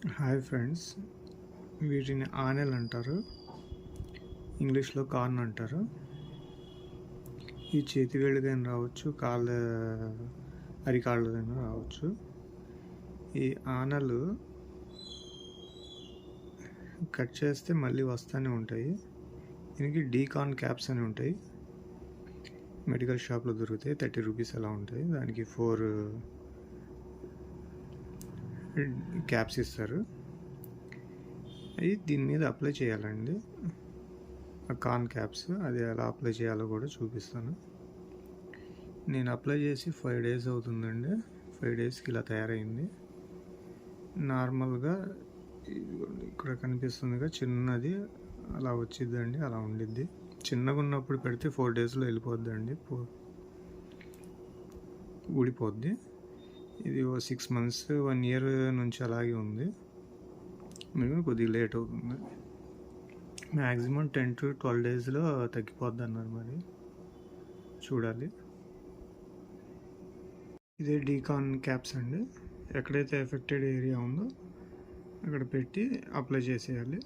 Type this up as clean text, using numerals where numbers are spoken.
Hi friends, వీటిని ఆనెల్ అంటారు, ఇంగ్లీష్లో కార్న్ అంటారు. ఈ చేతి వేళ్ళకైనా రావచ్చు, అరికాళ్ళకైనా రావచ్చు. ఈ ఆనలు కట్ చేస్తే మళ్ళీ వస్తూనే ఉంటాయి. దీనికి డీకార్న్ క్యాప్స్ అని ఉంటాయి, మెడికల్ షాప్లో దొరుకుతాయి. 30 రూపీస్ అలా ఉంటాయి. దానికి 4 క్యాప్స్ ఇస్తారు. అవి దీని మీద అప్లై చేయాలండి, ఆ కార్న్ క్యాప్స్. అది ఎలా అప్లై చేయాలో కూడా చూపిస్తాను. నేను అప్లై చేసి 5 డేస్ అవుతుందండి. 5 డేస్కి ఇలా తయారైంది. నార్మల్గా ఇక్కడ కనిపిస్తుందిగా చిన్నది అలా వచ్చిద్దండి, అలా ఉండిద్ది. చిన్నగా ఉన్నప్పుడు పెడితే 4 డేస్లో వెళ్ళిపోద్దండి, ఊడిపోద్ది. ఇది 6 months 1 year నుంచి అలాగే ఉంది. మీకు కొద్దిగా లేట్ అవుతుంది. మ్యాక్సిమం 10 to 12 డేస్లో తగ్గిపోద్ది అన్నారు, మరి చూడాలి. ఇదే డీకార్న్ క్యాప్స్ అండి. ఎక్కడైతే ఎఫెక్టెడ్ ఏరియా ఉందో అక్కడ పెట్టి అప్లై చేసేయాలి.